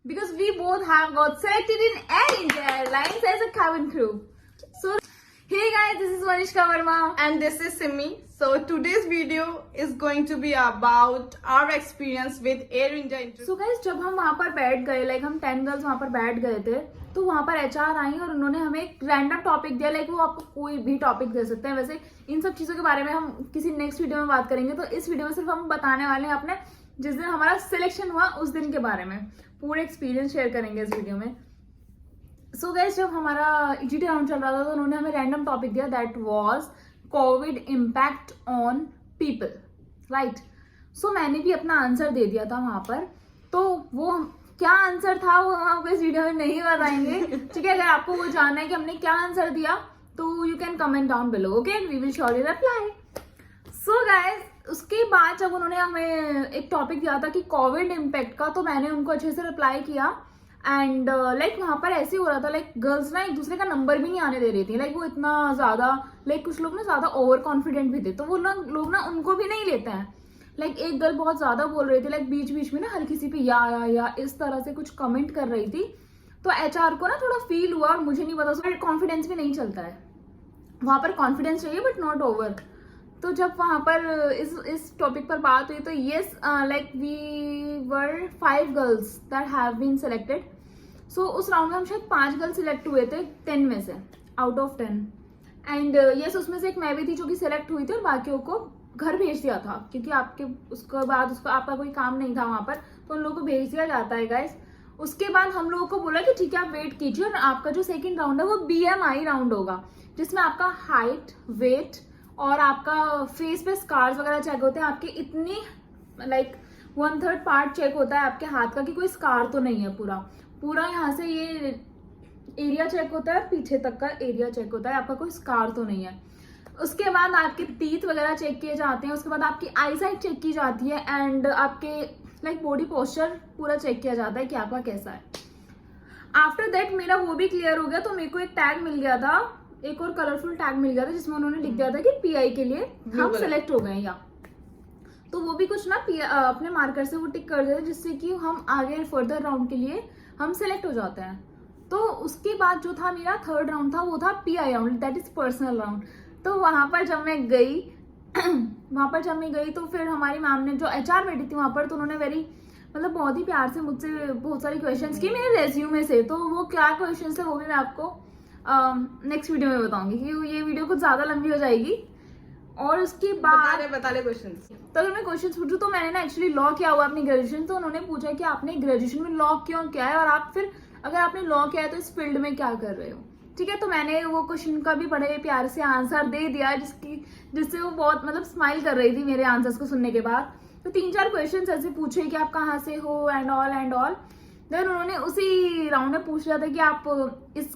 because we both have got selected in Air India Airlines as a cabin crew. So, hey guys, this is Vanishka Verma. And this is Simi. So today's video is going to be about our experience with Air India Interview. So guys, जब हम वहाँ पर बैठ गए, like हम 10 girls वहाँ पर बैठ गए थे, तो वहाँ पर HR आई और उन्होंने हमें एक रैंडम टॉपिक दिया, लाइक वो आपको कोई भी टॉपिक दे सकते हैं. वैसे इन सब चीज़ों के बारे में हम किसी नेक्स्ट वीडियो में बात करेंगे. तो इस वीडियो में सिर्फ हम बताने वाले हैं अपने जिस दिन हमारा सिलेक्शन हुआ उस दिन के बारे में. पूरे एक्सपीरियंस शेयर करेंगे इस वीडियो में. सो गाइस, जब हमारा EGT राउंड चल रहा था तो उन्होंने हमें रैंडम टॉपिक दिया, that was covid impact on people, right. So मैंने भी अपना आंसर दे दिया था वहां पर. तो वो क्या आंसर था वो हम आपको इस वीडियो में नहीं बताएंगे. ठीक है, अगर आपको वो जानना है कि हमने क्या आंसर दिया तो you can comment down below. Okay, we will surely reply. So guys, उसके बाद जब उन्होंने हमें एक टॉपिक दिया था कि कोविड इम्पैक्ट का, तो मैंने उनको अच्छे से रिप्लाई किया. एंड लाइक वहाँ पर ऐसे हो रहा था, लाइक गर्ल्स ना एक दूसरे का नंबर भी नहीं आने दे रही थी. लाइक वो इतना ज्यादा, लाइक कुछ लोग ना ज्यादा ओवर कॉन्फिडेंट भी थे, तो वो लोग ना उनको भी नहीं लेते हैं. लाइक एक गर्ल बहुत ज्यादा बोल रही थी, लाइक बीच बीच में ना हर किसी पे या इस तरह से कुछ कमेंट कर रही थी. तो HR को ना थोड़ा फील हुआ, और मुझे नहीं पता, कॉन्फिडेंस भी नहीं चलता है वहाँ पर. कॉन्फिडेंस चाहिए बट नॉट ओवर. तो जब वहाँ पर इस टॉपिक पर बात हुई तो yes, like we were 5 girls that have been selected. So उस राउंड में हम शायद 5 गर्ल्स सिलेक्ट हुए थे 10 में से, आउट ऑफ 10. एंड येस, उसमें से एक मैं भी थी जो कि सिलेक्ट हुई थी, और बाकियों को घर भेज दिया था क्योंकि आपके उसके बाद आपका कोई काम नहीं था वहाँ पर, तो उन लोगों को भेज दिया जाता है गाइस. उसके बाद हम लोगों को बोला कि ठीक है आप वेट कीजिए, और आपका जो सेकेंड राउंड है वो BMI राउंड होगा, जिसमें आपका हाइट, वेट और आपका फेस पे स्कार्स वगैरह चेक होते हैं. आपके इतनी लाइक 1/3 पार्ट चेक होता है आपके हाथ का कि कोई स्कार तो नहीं है. पूरा यहाँ से ये एरिया चेक होता है, पीछे तक का एरिया चेक होता है, आपका कोई स्कार तो नहीं है. उसके बाद आपके टीथ वगैरह चेक किए जाते हैं. उसके बाद आपकी आईसाइट चेक की जाती है, एंड आपके लाइक बॉडी पोस्चर पूरा चेक किया जाता है कि आपका कैसा है. आफ्टर दैट मेरा वो भी क्लियर हो गया, तो मेरे को एक टैग मिल गया था, एक और कलरफुल टैग मिल गया था, जिसमें उन्होंने लिख दिया था कि PI के लिए हम सेलेक्ट हो गए. या तो वो भी कुछ ना अपने मार्कर से वो टिक कर देते, जिससे कि हम आगे फर्दर राउंड के लिए हम सेलेक्ट हो जाते हैं. तो उसके बाद जो था मेरा थर्ड राउंड था, वो था PI round, that is personal round. तो वहां पर जब मैं गई तो फिर हमारी मैम ने, जो HR बैठी थी वहां पर, तो उन्होंने मतलब बहुत ही प्यार से मुझसे बहुत सारे क्वेश्चंस किए मेरे रेज्यूमे से. तो वो क्या क्वेश्चंस थे वो भी मैं आपको नेक्स्ट वीडियो में बताऊंगी, क्योंकि ये वीडियो कुछ ज्यादा लंबी हो जाएगी. और उसके बाद बता ले क्वेश्चंस. तो अगर मैं क्वेश्चन पूछूं तो मैंने ना एक्चुअली लॉ किया हुआ अपनी ग्रेजुएशन. तो उन्होंने पूछा कि आपने ग्रेजुएशन में लॉ क्यों किया है, और आप फिर अगर आपने लॉ किया है तो इस फील्ड में क्या कर रहे हो. ठीक है, तो मैंने वो क्वेश्चन का भी बड़े प्यार से आंसर दे दिया, जिससे वो बहुत मतलब स्माइल कर रही थी मेरे आंसर्स को सुनने के बाद. तो 3-4 क्वेश्चन ऐसे पूछे कि आप कहाँ से हो एंड ऑल. देन उन्होंने उसी राउंड में पूछ लिया था कि आप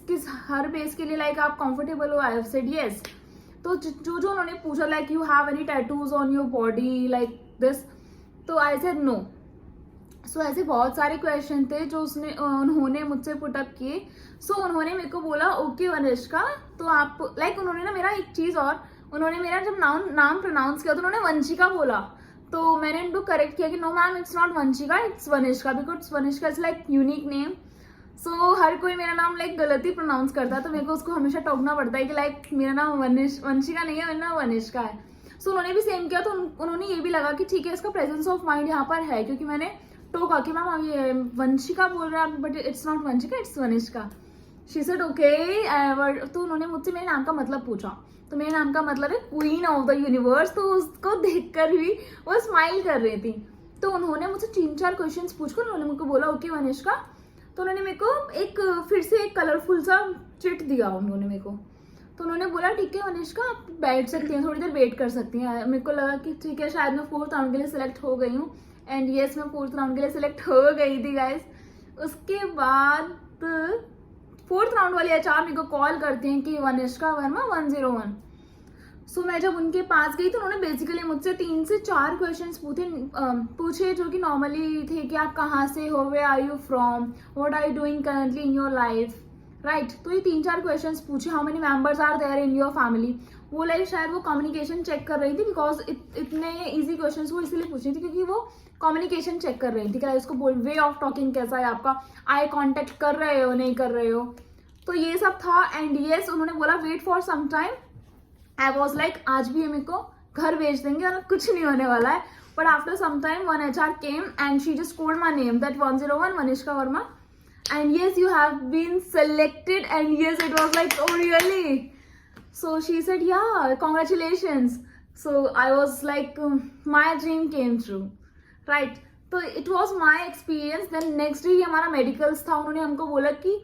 किस हर बेस के लिए लाइक आप कंफर्टेबल हो. I have said yes. तो जो उन्होंने पूछा like you have any tattoos on your body like this, तो आई सेड नो. सो ऐसे बहुत सारे क्वेश्चन थे जो उन्होंने मुझसे पुटअप किए. सो उन्होंने मेरे को बोला ओके वनिष्का, तो आप लाइक उन्होंने ना मेरा एक चीज और, उन्होंने मेरा जब नाम प्रोनाउंस किया तो उन्होंने वंशिका बोला. तो मैंने उनको करेक्ट किया कि no ma'am, it's not Vanshika, it's Vanishka, because Vanishka is like unique name. So हर कोई मेरा नाम लाइक गलत ही प्रोनाउंस करता है, तो मेरे को उसको हमेशा टोकना पड़ता है कि लाइक मेरा नाम वंशिका नहीं है, मेरा नाम वनिष्का है. सो उन्होंने भी सेम किया. तो उन्होंने ये भी लगा कि ठीक है, इसका प्रेजेंस ऑफ माइंड यहाँ पर है, क्योंकि मैंने टोका कि मैम ये वंशिका बोल रहे हैं but it's not Vanshika, it's Vanishka. She said okay. तो उन्होंने मुझसे मेरे नाम का मतलब पूछा. तो मेरे नाम का मतलब है क्वीन ऑफ द यूनिवर्स. तो उसको देखकर भी वो स्माइल कर रही थी. तो उन्होंने मुझसे 3-4 क्वेश्चन पूछकर उन्होंने मुझको बोला ओके वनिष्का. तो उन्होंने मेरे को फिर से एक कलरफुल सा चिट दिया उन्होंने मेरे को. तो उन्होंने बोला ठीक है वनिष्का, आप बैठ सकती हैं, थोड़ी देर वेट कर सकती हैं. मेरे को लगा कि ठीक है, शायद मैं 4th राउंड के लिए सिलेक्ट हो गई हूँ. एंड येस, मैं 4th राउंड के लिए सिलेक्ट हो गई थी गाइस. उसके बाद 4th राउंड वाले HR मेरे को कॉल करते हैं कि वनिष्का वर्मा 101. सो मैं जब उनके पास गई तो उन्होंने बेसिकली मुझसे 3 से 4 क्वेश्चंस पूछे जो कि नॉर्मली थे कि आप कहाँ से हो, where are you from, what are you doing currently in your life, right. तो ये 3-4 क्वेश्चंस पूछे. How many members are there in your family. वो लाइक शायद वो कम्युनिकेशन चेक कर रही थी, बिकॉज इतने इजी क्वेश्चंस वो इसीलिए पूछ रही थी क्योंकि वो कम्युनिकेशन चेक कर रही थी कि इसको बोल वे ऑफ टॉकिंग कैसा है आपका, आई कांटेक्ट कर रहे हो नहीं कर रहे हो, तो ये सब था. एंड येस उन्होंने बोला wait for some time. I was like आज भी मेरे को घर भेज देंगे और कुछ नहीं होने वाला है. But after some time one HR came and she just called my name that 101 Manishka Verma. And yes, you have been selected. And yes, it was like, oh really? So she said, yeah, congratulations. So I was like, my dream came true, right? So it was my experience. Then next day हमारा medicals था. उन्होंने हमको बोला कि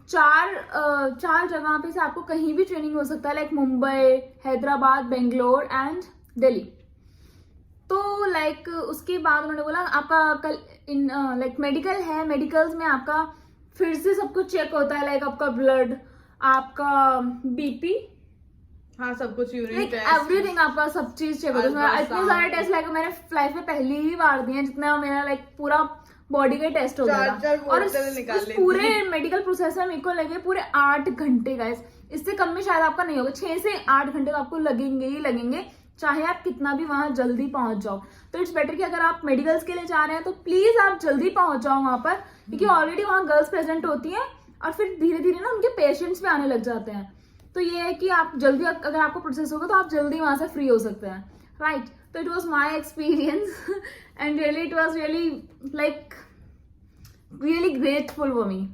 चार जगह पे से आपको कहीं भी ट्रेनिंग हो सकता है, लाइक मुंबई, हैदराबाद, बेंगलोर एंड दिल्ली. तो लाइक उसके बाद उन्होंने बोला आपका कल इन लाइक मेडिकल है, मेडिकल्स में आपका फिर से सब कुछ चेक होता है, लाइक आपका ब्लड, आपका BP, हाँ सब कुछ, यूरिन लाइक टेस्ट, एवरीथिंग, आपका सब चीज चेक होता है. इतने सारे टेस्ट लाइक मैंने लाइफ में पहली ही बार दिए जितना मेरा लाइक पूरा बॉडी का टेस्ट हो गया था. और इस पूरे मेडिकल प्रोसेस में मेरे को लगे पूरे 8 घंटे गाइस. इससे कम में शायद आपका नहीं होगा. 6 से 8 घंटे तो आपको लगेंगे ही लगेंगे, चाहे आप कितना भी वहां जल्दी पहुंच जाओ. तो इट्स बेटर कि अगर आप मेडिकल्स के लिए जा रहे हैं तो प्लीज आप जल्दी पहुंच जाओ वहां पर, क्योंकि ऑलरेडी वहां गर्ल्स प्रेजेंट होती हैं और फिर धीरे धीरे ना उनके पेशेंट्स भी आने लग जाते हैं. तो ये है कि आप जल्दी, अगर आपको प्रोसेस होगा तो आप जल्दी वहां से फ्री हो सकते हैं, राइट? तो it was my experience and really it was really like really grateful for me.